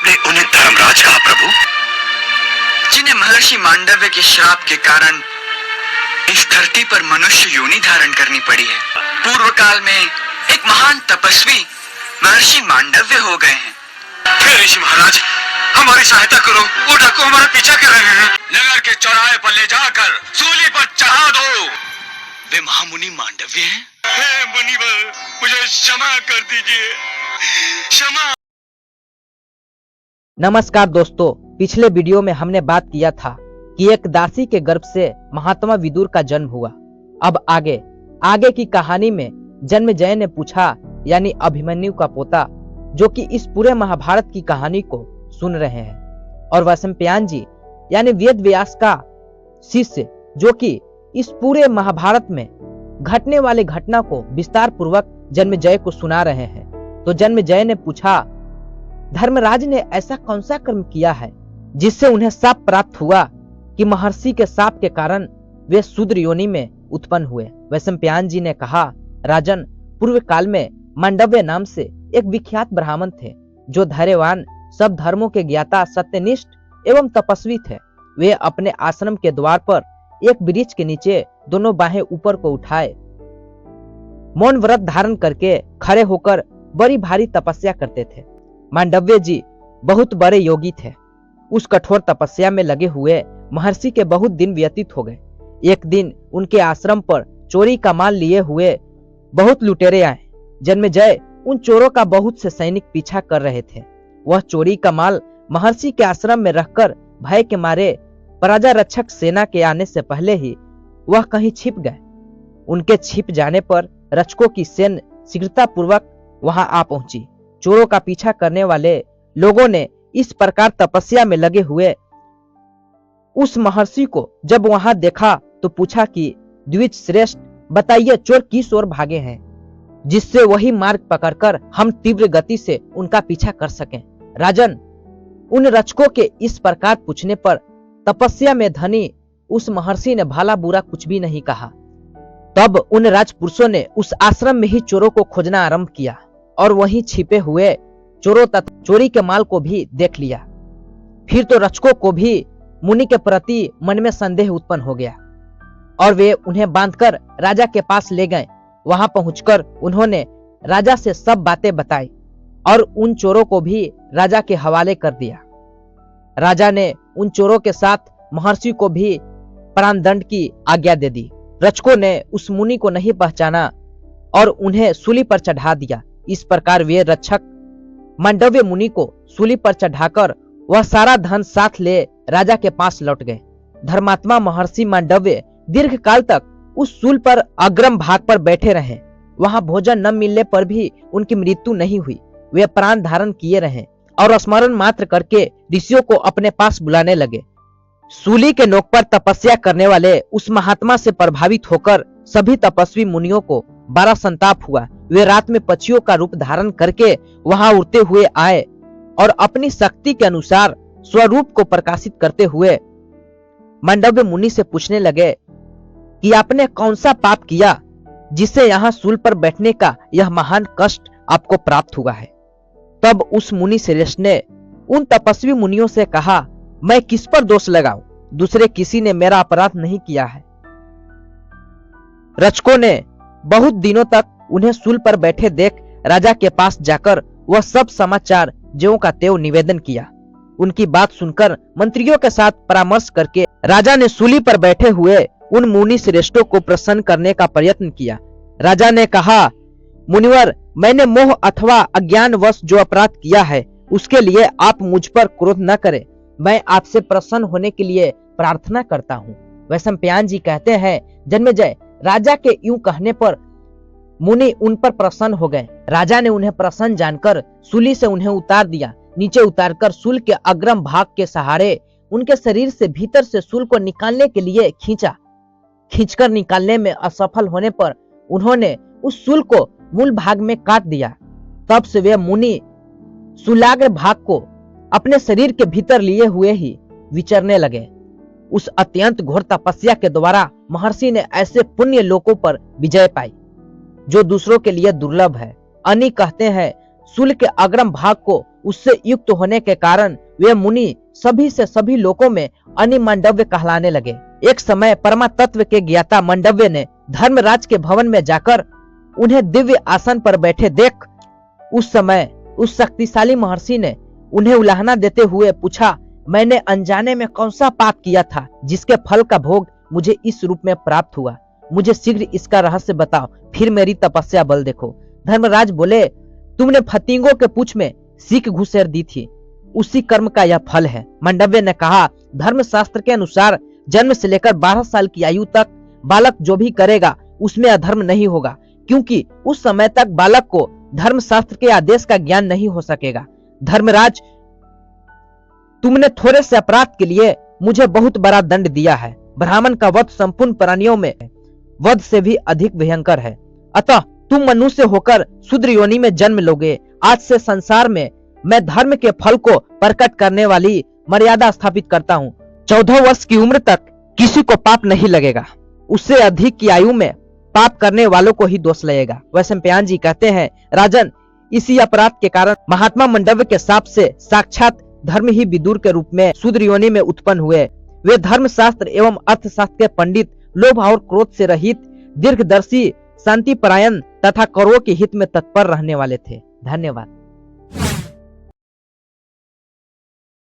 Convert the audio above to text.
आपने उन्हें धर्मराज कहा प्रभु, जिन्हें महर्षि मांडव्य के श्राप के कारण इस धरती पर मनुष्य योनि धारण करनी पड़ी है। पूर्व काल में एक महान तपस्वी महर्षि मांडव्य हो गए हैं। हे ऋषि महाराज, हमारी सहायता करो, वो डाकू हमारा पीछा कर रहे हैं। नगर के चौराहे पर ले जाकर सूली पर चढ़ा दो। वे महामुनि मांडव्य हैं। हे मुनिवर, मुझे क्षमा कर दीजिए, क्षमा। नमस्कार दोस्तों, पिछले वीडियो में हमने बात किया था कि एक दासी के गर्भ से महात्मा विदुर का जन्म हुआ। अब आगे की कहानी में जन्मेजय ने पूछा, यानी अभिमन्यु का पोता, जो कि इस पूरे महाभारत की कहानी को सुन रहे हैं, और वैशंपायन जी यानी वेद व्यास का शिष्य, जो कि इस पूरे महाभारत में घटने वाले घटना को विस्तार पूर्वक जन्मेजय को सुना रहे हैं। तो जन्मेजय ने पूछा, धर्मराज ने ऐसा कौन सा कर्म किया है जिससे उन्हें शाप प्राप्त हुआ कि महर्षि के शाप के कारण वे शूद्र योनि में उत्पन्न हुए। वैशंपायन जी ने कहा, राजन, पूर्व काल में मांडव्य नाम से एक विख्यात ब्राह्मण थे, जो धैर्यवान, सब धर्मों के ज्ञाता, सत्यनिष्ठ एवं तपस्वी थे। वे अपने आश्रम के द्वार पर एक वृक्ष के नीचे दोनों बाहें ऊपर को उठाए मौन व्रत धारण करके खड़े होकर बड़ी भारी तपस्या करते थे। मांडव्य जी बहुत बड़े योगी थे। उस कठोर तपस्या में लगे हुए महर्षि के बहुत दिन व्यतीत हो गए। एक दिन उनके आश्रम पर चोरी का माल लिए हुए बहुत लुटेरे आए। जन्मेजय उन चोरों का बहुत से सैनिक पीछा कर रहे थे। वह चोरी का माल महर्षि के आश्रम में रखकर भय के मारे प्रजा रक्षक सेना के आने से पहले ही वह कहीं छिप गए। उनके छिप जाने पर रक्षकों की सेना शीघ्रता पूर्वक वहां आ पहुंची। चोरों का पीछा करने वाले लोगों ने इस प्रकार तपस्या में लगे हुए उस महर्षि को जब वहां देखा तो पूछा कि द्विज श्रेष्ठ, बताइए चोर किस ओर भागे हैं, जिससे वही मार्ग पकड़कर हम तीव्र गति से उनका पीछा कर सकें। राजन, उन रक्षकों के इस प्रकार पूछने पर तपस्या में धनी उस महर्षि ने भला बुरा कुछ भी नहीं कहा। तब उन राजपुरुषों ने उस आश्रम में ही चोरों को खोजना आरंभ किया और वहीं छिपे हुए चोरों तथा चोरी के माल को भी देख लिया। फिर तो रक्षकों को भी मुनि के प्रति मन में संदेह उत्पन्न हो गया और वे उन्हें बांधकर राजा के पास ले गए। वहां पहुंचकर उन्होंने राजा से सब बातें बताई और उन चोरों को भी राजा के हवाले कर दिया। राजा ने उन चोरों के साथ महर्षि को भी प्राणदंड की आज्ञा दे दी। रक्षकों ने उस मुनि को नहीं पहचाना और उन्हें सूली पर चढ़ा दिया। इस प्रकार वे रक्षक मांडव्य मुनि को सूली पर चढ़ाकर वह सारा धन साथ ले राजा के पास लौट गए। धर्मात्मा महर्षि मांडव्य दीर्घ काल तक उस सूल पर अग्रम भाग पर बैठे रहे। वहां भोजन न मिलने पर भी उनकी मृत्यु नहीं हुई। वे प्राण धारण किए रहे और स्मरण मात्र करके ऋषियों को अपने पास बुलाने लगे। सूली के नोक पर तपस्या करने वाले उस महात्मा से प्रभावित होकर सभी तपस्वी मुनियों को बड़ा संताप हुआ। वे रात में पक्षियों का रूप धारण करके वहां उड़ते हुए आए और अपनी शक्ति के अनुसार स्वरूप को प्रकाशित करते हुए मांडव्य मुनि से पूछने लगे कि आपने कौन सा पाप किया जिससे यहाँ सूल पर बैठने का यह महान कष्ट आपको प्राप्त हुआ है। तब उस मुनि श्रेष्ठ ने उन तपस्वी मुनियों से कहा, मैं किस पर दोष लगाऊं? दूसरे किसी ने मेरा अपराध नहीं किया है। रक्षकों ने बहुत दिनों तक उन्हें सूल पर बैठे देख राजा के पास जाकर वह सब समाचार ज्यों का त्यों निवेदन किया। उनकी बात सुनकर मंत्रियों के साथ परामर्श करके राजा ने सूली पर बैठे हुए उन मुनि श्रेष्ठों को प्रसन्न करने का प्रयत्न किया। राजा ने कहा, मुनिवर, मैंने मोह अथवा अज्ञानवश जो अपराध किया है उसके लिए आप मुझ पर क्रोध न करें। मैं आपसे प्रसन्न होने के लिए प्रार्थना करता हूँ। वैशंपायन जी कहते हैं, जन्मेजय, राजा के यूं कहने पर मुनि उन पर प्रसन्न हो गए। राजा ने उन्हें प्रसन्न जानकर सूली से उन्हें उतार दिया। नीचे उतारकर सूल के अग्रम भाग के सहारे उनके शरीर से भीतर से सूल को निकालने के लिए खींचकर निकालने में असफल होने पर उन्होंने उस सूल को मूल भाग में काट दिया। तब से वे मुनि सूलाग्र भाग को अपने शरीर के भीतर लिए हुए ही विचरने लगे। उस अत्यंत घोर तपस्या के द्वारा महर्षि ने ऐसे पुण्य लोकों पर विजय पाई जो दूसरों के लिए दुर्लभ है। अनी कहते हैं, सूल के अग्रम भाग को उससे युक्त होने के कारण वे मुनि सभी से सभी लोकों में अनि मांडव्य कहलाने लगे। एक समय परमा तत्व के ज्ञाता मांडव्य ने धर्मराज के भवन में जाकर उन्हें दिव्य आसन पर बैठे देख उस समय उस शक्तिशाली महर्षि ने उन्हें उलाहना देते हुए पूछा, मैंने अनजाने में कौन सा पाप किया था जिसके फल का भोग मुझे इस रूप में प्राप्त हुआ? मुझे शीघ्र इसका रहस्य बताओ, फिर मेरी तपस्या बल देखो। धर्मराज बोले, तुमने फतिंगों के पूंछ में सीख घुसेर दी थी, उसी कर्म का यह फल है। मांडव्य ने कहा, धर्म शास्त्र के अनुसार जन्म से लेकर 12 साल की आयु तक बालक जो भी करेगा उसमें अधर्म नहीं होगा, क्योंकि उस समय तक बालक को धर्म शास्त्र के आदेश का ज्ञान नहीं हो सकेगा। धर्मराज, तुमने थोड़े से अपराध के लिए मुझे बहुत बड़ा दंड दिया है। ब्राह्मण का वध संपूर्ण प्राणियों में वध से भी अधिक भयंकर है। अतः तुम मनुष्य होकर शूद्र योनि में जन्म लोगे। आज से संसार में मैं धर्म के फल को प्रकट करने वाली मर्यादा स्थापित करता हूँ। 14 वर्ष की उम्र तक किसी को पाप नहीं लगेगा, उससे अधिक की आयु में पाप करने वालों को ही दोष लगेगा। वैशंपायन जी कहते हैं, राजन, इसी अपराध के कारण महात्मा मांडव्य के शाप से साक्षात धर्म ही विदुर के रूप में शूद्र योनि में उत्पन्न हुए। वे धर्म शास्त्र एवं अर्थशास्त्र के पंडित, लोभ और क्रोध से रहित, दीर्घदर्शी, शांति परायण तथा कौरवों के हित में तत्पर रहने वाले थे। धन्यवाद।